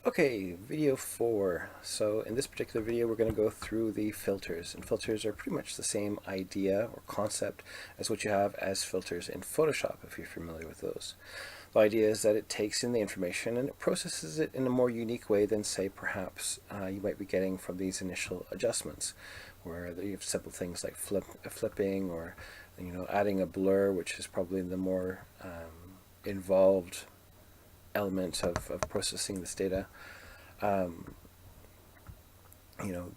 Okay, video 4. So in this particular video we're going to go through the filters, and filters are pretty much the same idea or concept as what you have as filters in Photoshop, if you're familiar with those. The idea is that it takes in the information and it processes it in a more unique way than, say, perhaps you might be getting from these initial adjustments, where you have simple things like flipping, or adding a blur, which is probably the more involved element of processing this data,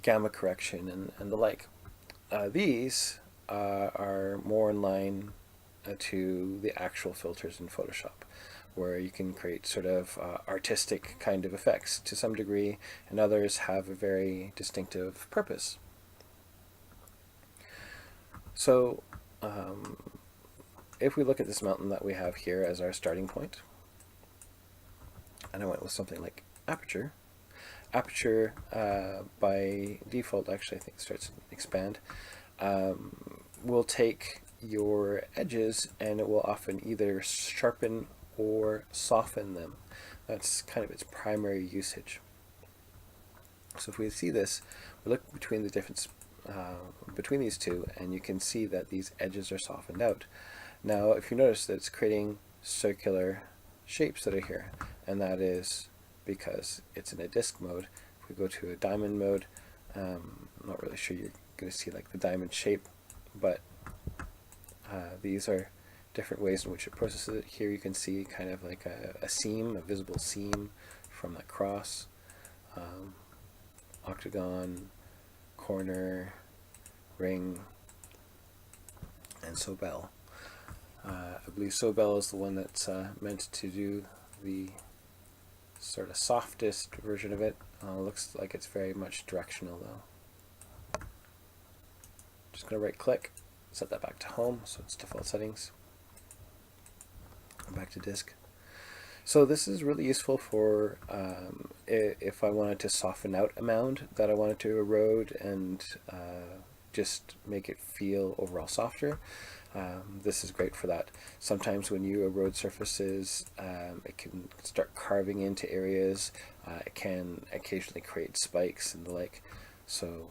gamma correction and the like. These are more in line to the actual filters in Photoshop, where you can create sort of artistic kind of effects to some degree, and others have a very distinctive purpose. So if we look at this mountain that we have here as our starting point, and I went with something like aperture. Aperture, by default, actually I think starts to expand, will take your edges and it will often either sharpen or soften them. That's kind of its primary usage. So if we see this, we look between the difference between these two, and you can see that these edges are softened out. Now, if you notice that it's creating circular shapes that are here, and that is because it's in a disk mode. If we go to a diamond mode, I'm not really sure you're going to see like the diamond shape, but these are different ways in which it processes it. Here you can see kind of like a seam, a visible seam from that cross, octagon, corner, ring, and Sobel. I believe Sobel is the one that's meant to do the sort of softest version of it. Looks like it's very much directional though. Just going to right click, set that back to home so it's default settings. Back to disk. So this is really useful for if I wanted to soften out a mound that I wanted to erode and just make it feel overall softer. This is great for that. Sometimes when you erode surfaces, it can start carving into areas. It can occasionally create spikes and the like. So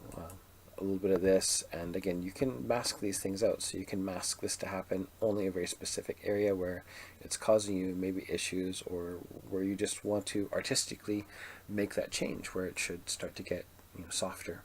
a little bit of this, and again, you can mask these things out. So you can mask this to happen only a very specific area where it's causing you maybe issues, or where you just want to artistically make that change where it should start to get softer.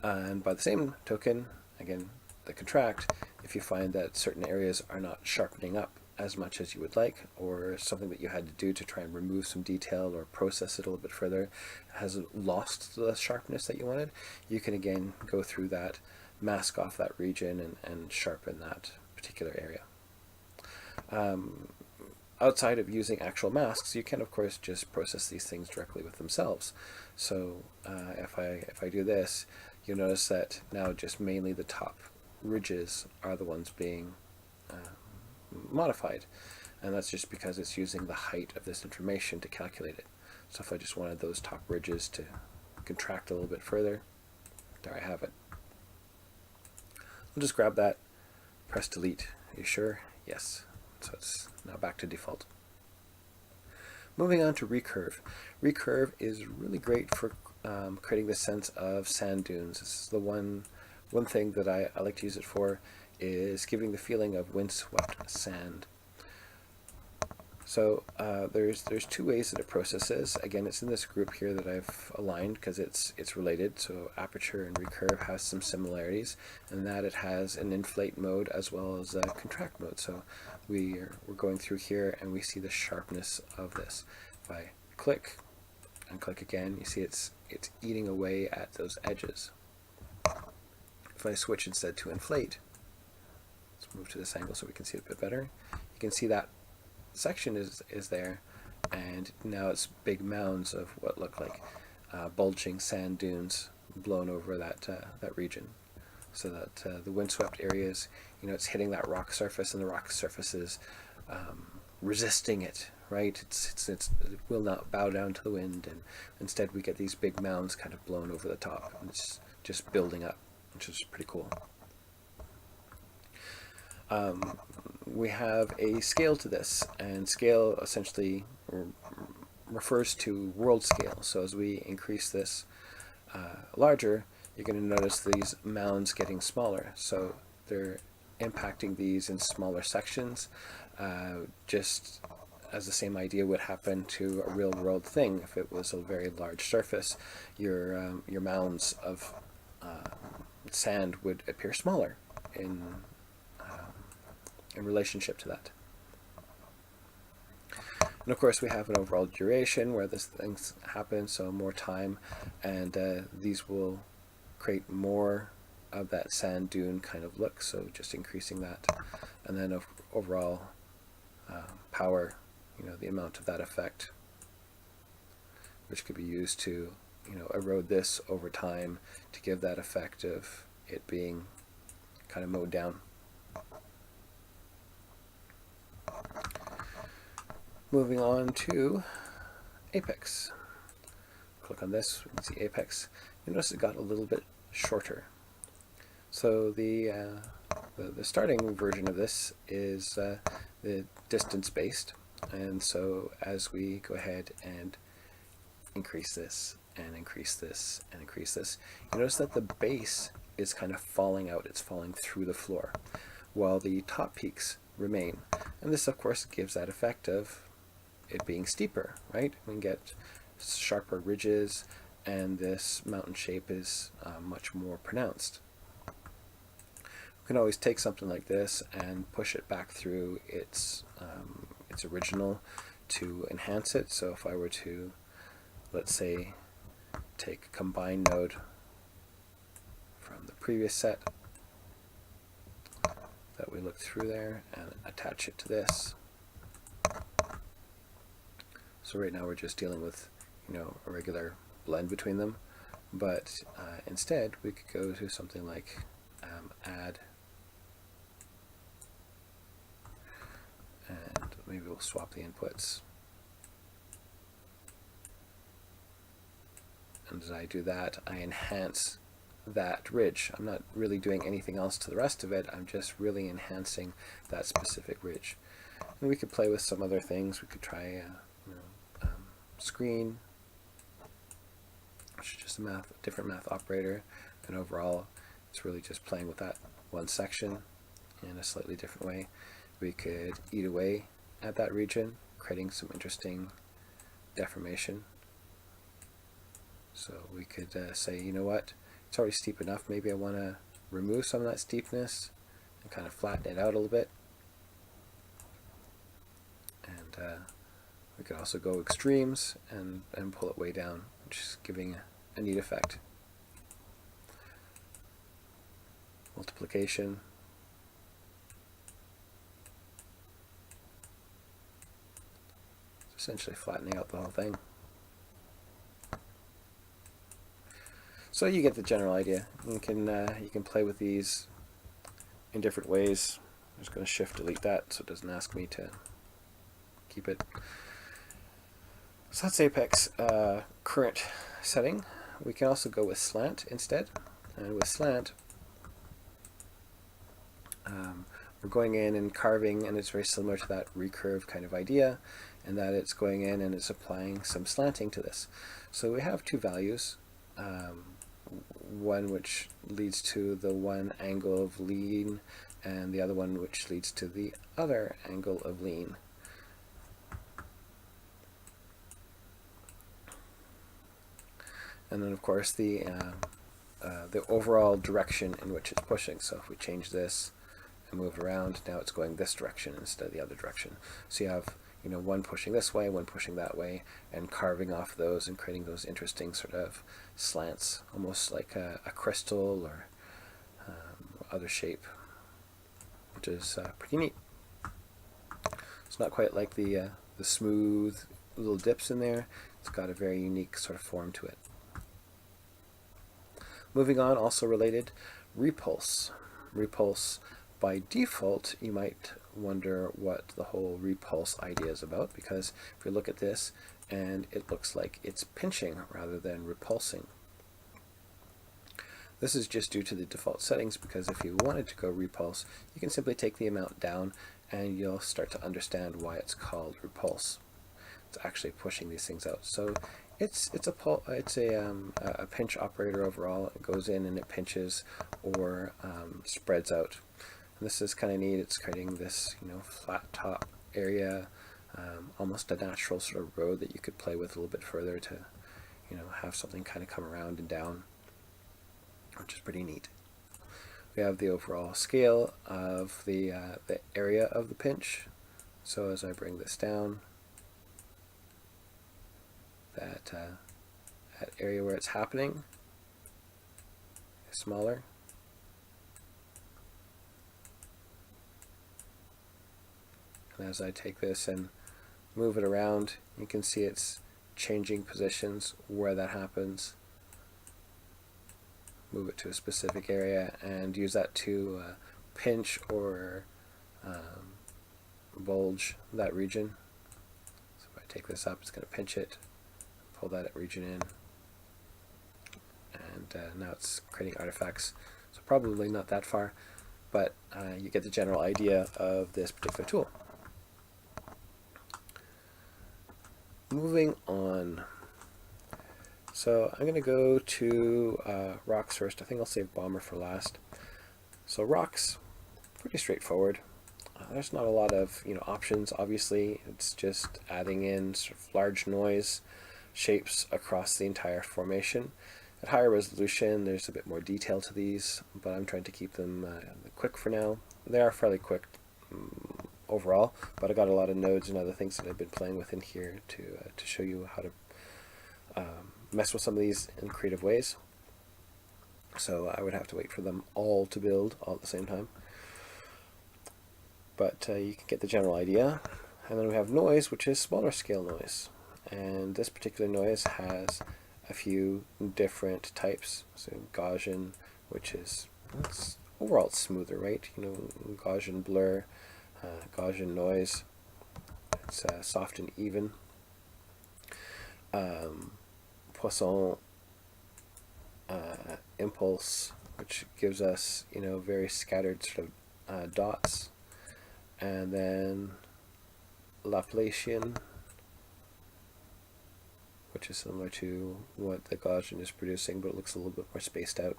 And by the same token, again, the contract, if you find that certain areas are not sharpening up as much as you would like, or something that you had to do to try and remove some detail or process it a little bit further has lost the sharpness that you wanted, you can again go through that, mask off that region, and sharpen that particular area. Outside of using actual masks, you can of course just process these things directly with themselves. So if I do this, you'll notice that now just mainly the top ridges are the ones being modified, and that's just because it's using the height of this information to calculate it. So if I just wanted those top ridges to contract a little bit further, there I have it. I'll just grab that, press delete. Are you sure? Yes. So it's now back to default. Moving on to recurve. Recurve is really great for creating the sense of sand dunes. This is the one thing that I like to use it for, is giving the feeling of windswept sand. So there's two ways that it processes. Again, it's in this group here that I've aligned because it's related. So aperture and recurve has some similarities, in that it has an inflate mode as well as a contract mode. So we're going through here and we see the sharpness of this. If I click and click again, you see it's eating away at those edges. If I switch instead to inflate, let's move to this angle so we can see it a bit better. You can see that section is there, and now it's big mounds of what look like bulging sand dunes blown over that region, so that the windswept areas, it's hitting that rock surface, and the rock surface is resisting it, right? It will not bow down to the wind, and instead we get these big mounds kind of blown over the top, and it's just building up, which is pretty cool. We have a scale to this, and scale essentially refers to world scale. So as we increase this larger, you're going to notice these mounds getting smaller. So they're impacting these in smaller sections, just as the same idea would happen to a real world thing. If it was a very large surface, your mounds of sand would appear smaller in relationship to that. And of course we have an overall duration where this things happen, so more time, and these will create more of that sand dune kind of look, so just increasing that. And then overall power, the amount of that effect, which could be used to erode this over time to give that effect of it being kind of mowed down. Moving on to Apex. Click on this, we can see Apex. You notice it got a little bit shorter. So the starting version of this is the distance based, and so as we go ahead and increase this and increase this and increase this, you notice that the base is kind of falling out. It's falling through the floor, while the top peaks remain. And this, of course, gives that effect of it being steeper, right? We can get sharper ridges, and this mountain shape is much more pronounced. We can always take something like this and push it back through its original to enhance it. So if I were to, let's say, take a combine node from the previous set that we looked through there and attach it to this. So right now we're just dealing with, a regular blend between them, but instead we could go to something like add, and maybe we'll swap the inputs. And as I do that, I enhance that ridge. I'm not really doing anything else to the rest of it. I'm just really enhancing that specific ridge. And we could play with some other things. We could try screen, which is just a different math operator, and overall it's really just playing with that one section in a slightly different way. We could eat away at that region, creating some interesting deformation. So we could say, you know what, it's already steep enough, maybe I want to remove some of that steepness and kind of flatten it out a little bit. And we could also go extremes and pull it way down, which is giving a neat effect. Multiplication. It's essentially flattening out the whole thing. So you get the general idea. You can play with these in different ways. I'm just going to shift delete that so it doesn't ask me to keep it. So that's Apex current setting. We can also go with slant instead. And with slant, we're going in and carving, and it's very similar to that recurve kind of idea, in that it's going in and it's applying some slanting to this. So we have two values, one which leads to the one angle of lean, and the other one which leads to the other angle of lean. And then of course the overall direction in which it's pushing. So if we change this and move it around, now it's going this direction instead of the other direction. So you have one pushing this way, one pushing that way, and carving off those and creating those interesting sort of slants, almost like a crystal or other shape, which is pretty neat. It's not quite like the smooth little dips in there. It's got a very unique sort of form to it. Moving on, also related, Repulse. Repulse, by default, you might wonder what the whole repulse idea is about, because if you look at this, and it looks like it's pinching rather than repulsing. This is just due to the default settings, because if you wanted to go repulse, you can simply take the amount down and you'll start to understand why it's called repulse. it's actually pushing these things out. So it's a pinch operator overall. It goes in and it pinches or spreads out. And this is kind of neat. It's creating this flat top area, almost a natural sort of road that you could play with a little bit further to have something kind of come around and down, which is pretty neat. We have the overall scale of the area of the pinch. So as I bring this down, that area where it's happening is smaller. And as I take this and move it around, you can see it's changing positions where that happens. Move it to a specific area and use that to pinch or bulge that region. So if I take this up, it's going to pinch it, pull that region in, and now it's creating artifacts. So probably not that far, but you get the general idea of this particular tool. Moving on. So I'm going to go to rocks first. I think I'll save bomber for last. So rocks, pretty straightforward. There's not a lot of options. Obviously, it's just adding in sort of large noise shapes across the entire formation. At higher resolution, there's a bit more detail to these, but I'm trying to keep them quick for now. They are fairly quick overall, but I got a lot of nodes and other things that I've been playing with in here to show you how to mess with some of these in creative ways. So I would have to wait for them all to build all at the same time. But you can get the general idea. And then we have noise, which is smaller scale noise. And this particular noise has a few different types. So Gaussian, which is overall it's smoother, right? Gaussian blur, Gaussian noise. It's soft and even. Poisson impulse, which gives us very scattered sort of dots, and then Laplacian, which is similar to what the Gaussian is producing, but it looks a little bit more spaced out.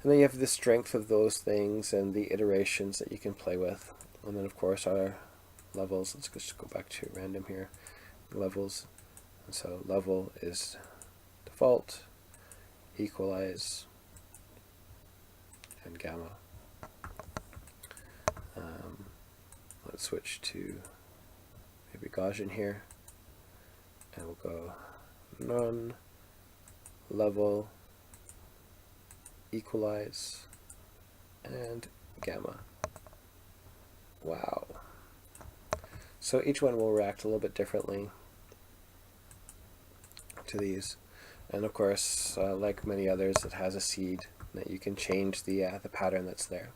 And then you have the strength of those things and the iterations that you can play with. And then of course our levels. Let's just go back to random here. Levels. And so level is default, equalize, and gamma. Let's switch to maybe Gaussian here, and we'll go none, level, equalize, and gamma. Wow. So each one will react a little bit differently to these. And of course, like many others, it has a seed that you can change the pattern that's there.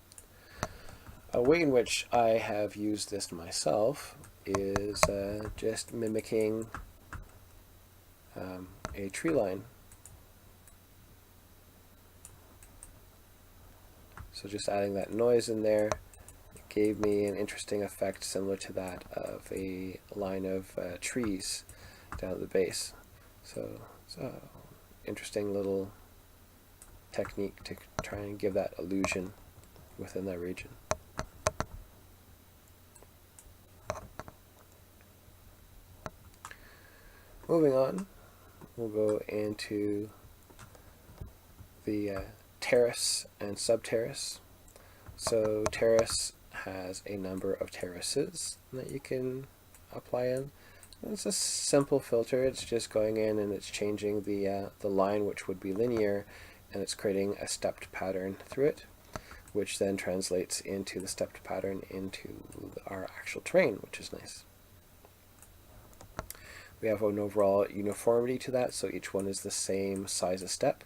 A way in which I have used this myself is just mimicking a tree line. So just adding that noise in there gave me an interesting effect similar to that of a line of trees down at the base. So it's an interesting little technique to try and give that illusion within that region. Moving on, we'll go into the terrace and subterrace. So terrace has a number of terraces that you can apply in. It's a simple filter. It's just going in and it's changing the line, which would be linear, and it's creating a stepped pattern through it, which then translates into the stepped pattern into our actual terrain, which is nice. We have an overall uniformity to that, so each one is the same size of step,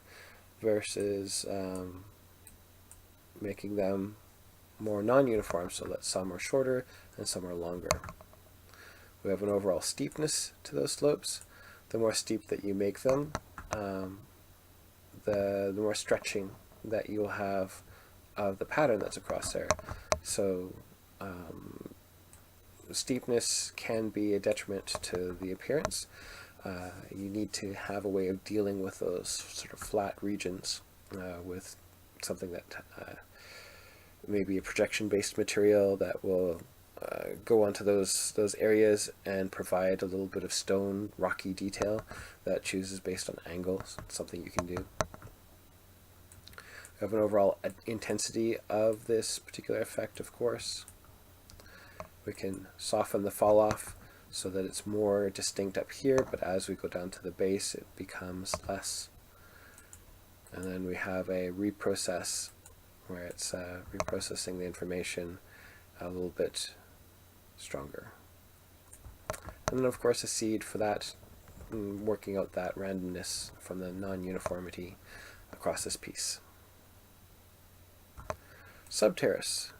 versus making them more non-uniform, so that some are shorter and some are longer. We have an overall steepness to those slopes. The more steep that you make them, the more stretching that you'll have of the pattern that's across there. So steepness can be a detriment to the appearance. You need to have a way of dealing with those sort of flat regions with something that maybe a projection-based material that will go onto those areas and provide a little bit of stone, rocky detail that chooses based on angles. It's something you can do. We have an overall intensity of this particular effect, of course. We can soften the fall off so that it's more distinct up here, but as we go down to the base it becomes less. And then we have a reprocess where it's reprocessing the information a little bit stronger. And then of course a seed for that, working out that randomness from the non-uniformity across this piece. Subterrace.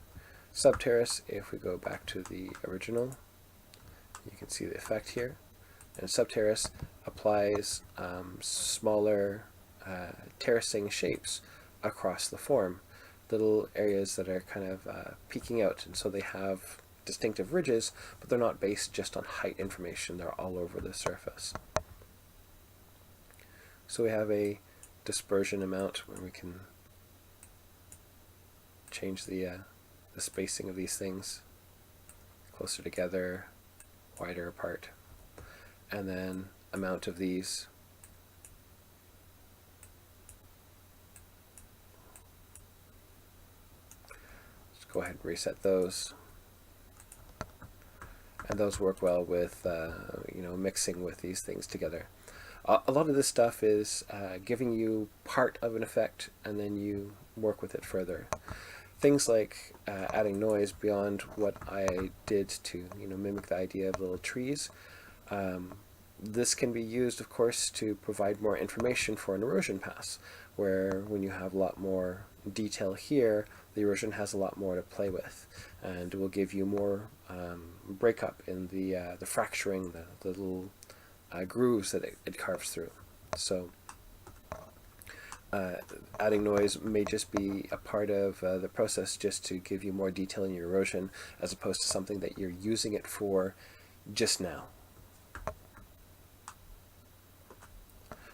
Subterrace, if we go back to the original, you can see the effect here. And Subterrace applies smaller terracing shapes across the form, little areas that are kind of peeking out, and so they have distinctive ridges, but they're not based just on height information, they're all over the surface. So we have a dispersion amount where we can change the spacing of these things, closer together, wider apart, and then amount of these. Let's go ahead and reset those. And those work well with mixing with these things together. A lot of this stuff is giving you part of an effect and then you work with it further. Things like adding noise beyond what I did to mimic the idea of little trees. This can be used, of course, to provide more information for an erosion pass, where when you have a lot more detail here, the erosion has a lot more to play with, and will give you more breakup in the fracturing, the little grooves that it carves through. So adding noise may just be a part of the process just to give you more detail in your erosion, as opposed to something that you're using it for just now.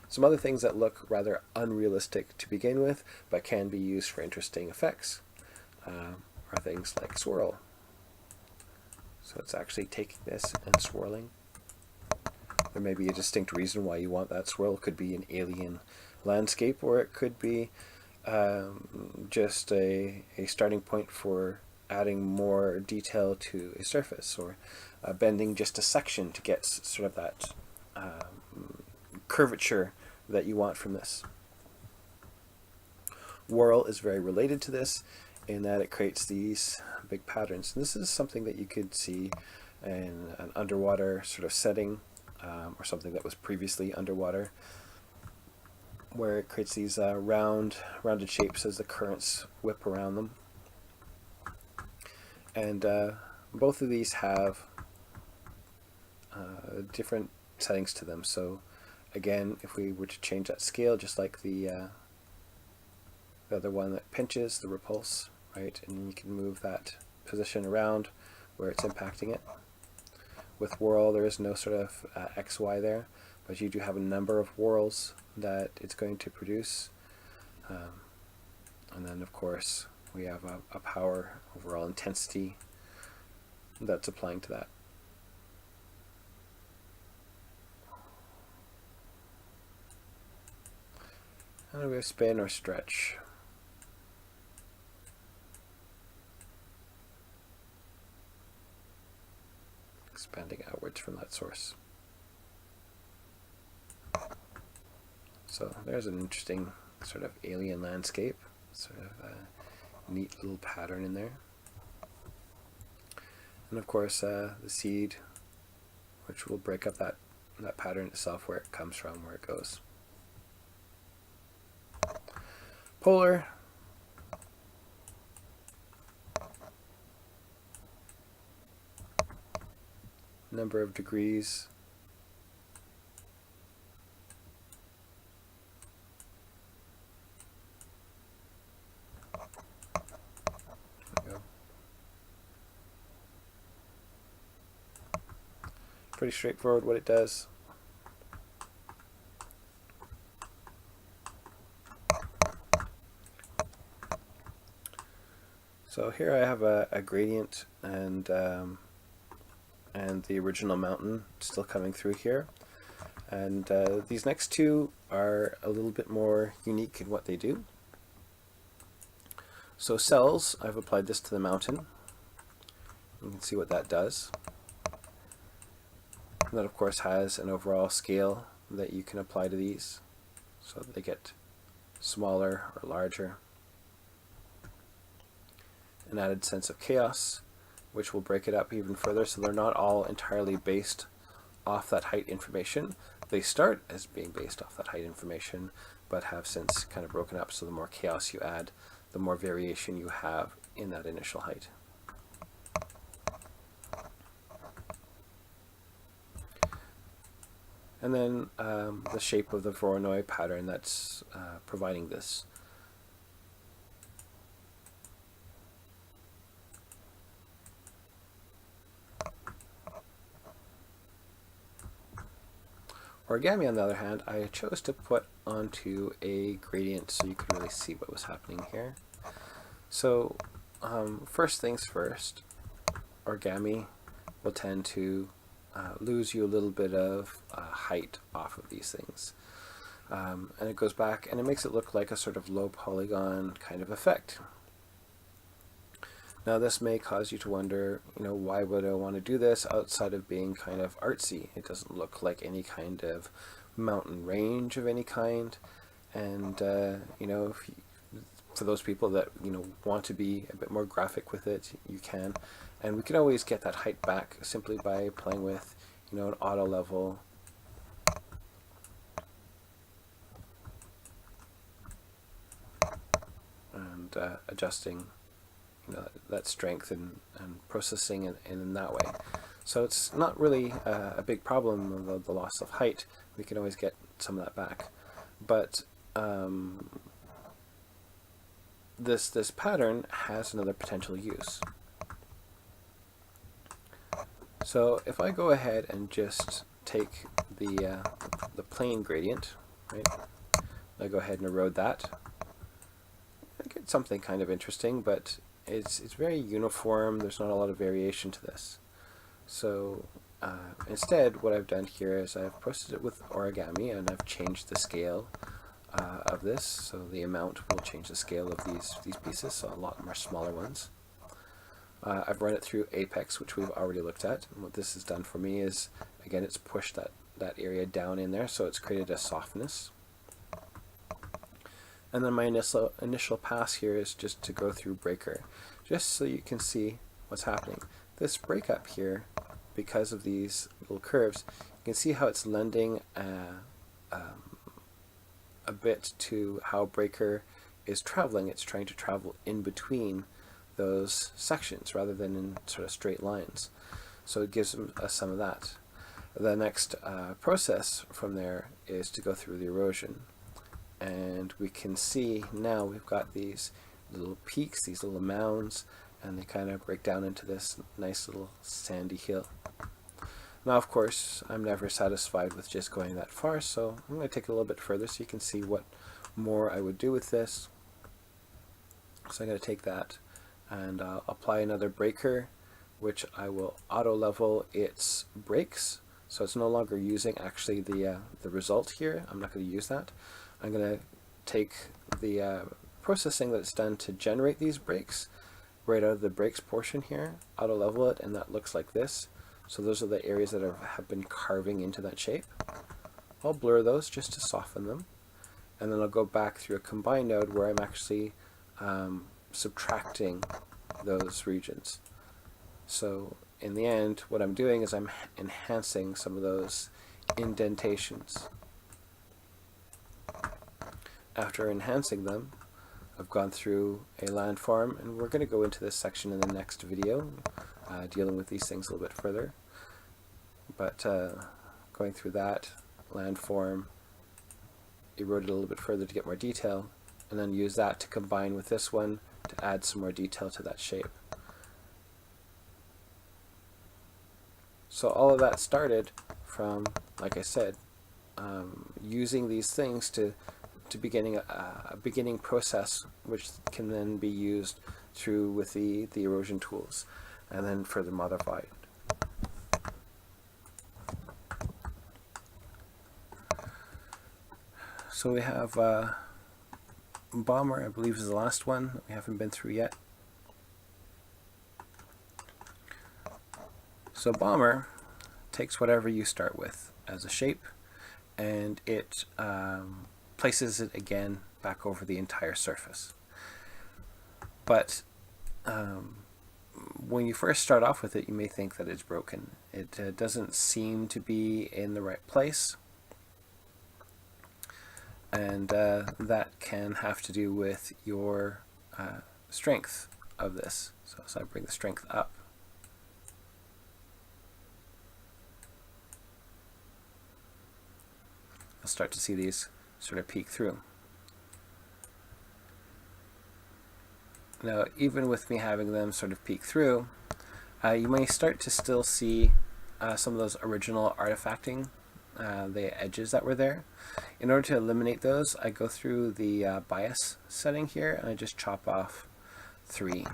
Some other things that look rather unrealistic to begin with, but can be used for interesting effects, are things like swirl. So it's actually taking this and swirling. There may be a distinct reason why you want that swirl. It could be an alien landscape, or it could be just a starting point for adding more detail to a surface, or bending just a section to get sort of that curvature that you want from this. Whirl is very related to this in that it creates these big patterns. And this is something that you could see in an underwater sort of setting, or something that was previously underwater, where it creates these rounded shapes as the currents whip around them. And both of these have different settings to them. So again, if we were to change that scale, just like the other one that pinches, the repulse, right, and you can move that position around where it's impacting it. With whirl, there is no sort of XY there, but you do have a number of whirls that it's going to produce. And then, of course, we have a power overall intensity that's applying to that. And we have spin or stretch. Expanding outwards from that source. So there's an interesting sort of alien landscape, sort of a neat little pattern in there. And of course the seed, which will break up that pattern itself, where it comes from, where it goes. Polar. Number of degrees. There we go. pretty straightforward what it does. So here I have a gradient and the original mountain still coming through here. And these next two are a little bit more unique in what they do. So cells, I've applied this to the mountain. You can see what that does. And that of course has an overall scale that you can apply to these so that they get smaller or larger. An added sense of chaos, which will break it up even further, so they're not all entirely based off that height information. They start as being based off that height information, but have since kind of broken up, so the more chaos you add, the more variation you have in that initial height. And then the shape of the Voronoi pattern that's providing this. Origami, on the other hand, I chose to put onto a gradient so you could really see what was happening here. So first things first, Origami will tend to lose you a little bit of height off of these things. And it goes back and it makes it look like a sort of low polygon kind of effect. Now this may cause you to wonder, why would I want to do this outside of being kind of artsy? It doesn't look like any kind of mountain range of any kind. And, for those people that, want to be a bit more graphic with it, you can. And we can always get that height back simply by playing with, an auto level. And adjusting that strength and processing in that way. So it's not really a big problem of the loss of height. We can always get some of that back. But this pattern has another potential use. So if I go ahead and just take the plane gradient, right? I go ahead and erode that. I get something kind of interesting, but it's very uniform. There's not a lot of variation to this. So instead, what I've done here is I've processed it with Origami, and I've changed the scale of this. So the amount will change the scale of these pieces, so a lot more smaller ones. I've run it through Apex, which we've already looked at. And what this has done for me is, again, it's pushed that area down in there, so it's created a softness. And then my initial pass here is just to go through breaker, just so you can see what's happening. This breakup here, because of these little curves, you can see how it's lending a bit to how breaker is traveling. It's trying to travel in between those sections rather than in sort of straight lines. So it gives us some of that. The next process from there is to go through the erosion. And we can see now we've got these little peaks, these little mounds, and they kind of break down into this nice little sandy hill. Now, of course, I'm never satisfied with just going that far, so I'm going to take it a little bit further so you can see what more I would do with this. So I'm going to take that and apply another breaker, which I will auto level its breaks. So it's no longer using actually the result here. I'm not going to use that. I'm going to take the processing that's done to generate these breaks right out of the breaks portion here, auto level it, and that looks like this. So those are the areas that have been carving into that shape. I'll blur those just to soften them, and then I'll go back through a combine node where I'm actually subtracting those regions. So in the end, what I'm doing is I'm enhancing some of those indentations. After enhancing them, I've gone through a landform, and we're going to go into this section in the next video, dealing with these things a little bit further. But going through that landform, erode it a little bit further to get more detail, and then use that to combine with this one to add some more detail to that shape. So all of that started from, like I said, using these things to beginning a beginning process, which can then be used through with the erosion tools, and then further modified. So we have Bomber, I believe, is the last one that we haven't been through yet. So Bomber takes whatever you start with as a shape, and it places it again back over the entire surface. But when you first start off with it, you may think that it's broken. It doesn't seem to be in the right place, and that can have to do with your strength of this. So I bring the strength up. I'll start to see these sort of peek through. Now, even with me having them sort of peek through, you may start to still see some of those original artifacting, the edges that were there. In order to eliminate those, I go through the bias setting here, and I just chop off 3,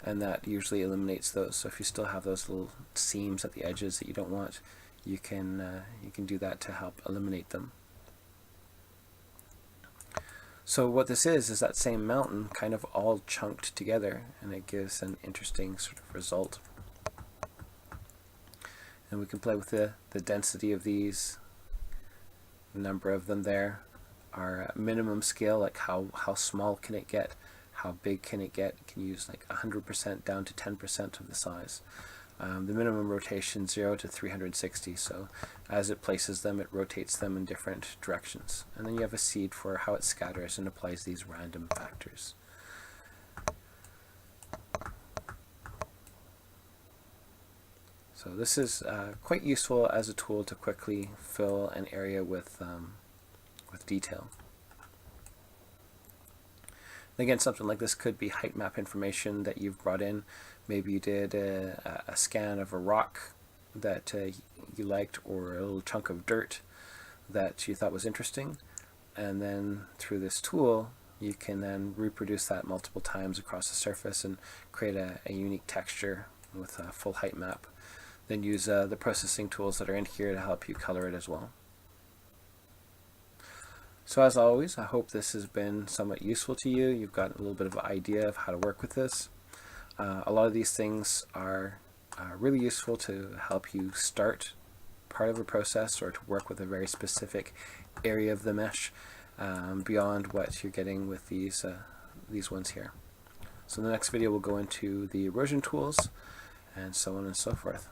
and that usually eliminates those. So if you still have those little seams at the edges that you don't want, you can do that to help eliminate them. So what this is that same mountain kind of all chunked together, and it gives an interesting sort of result. And we can play with the density of these, the number of them there, our minimum scale, like how small can it get, how big can it get. You can use like 100% down to 10% of the size. The minimum rotation 0 to 360, so as it places them, it rotates them in different directions. And then you have a seed for how it scatters and applies these random factors. So this is quite useful as a tool to quickly fill an area with detail. And again, something like this could be height map information that you've brought in. Maybe you did a scan of a rock that you liked, or a little chunk of dirt that you thought was interesting, and then through this tool you can then reproduce that multiple times across the surface and create a unique texture with a full height map. Then use the processing tools that are in here to help you color it as well. So as always, I hope this has been somewhat useful to you. You've got a little bit of an idea of how to work with this. A lot of these things are really useful to help you start part of a process, or to work with a very specific area of the mesh beyond what you're getting with these ones here. So in the next video we'll go into the erosion tools and so on and so forth.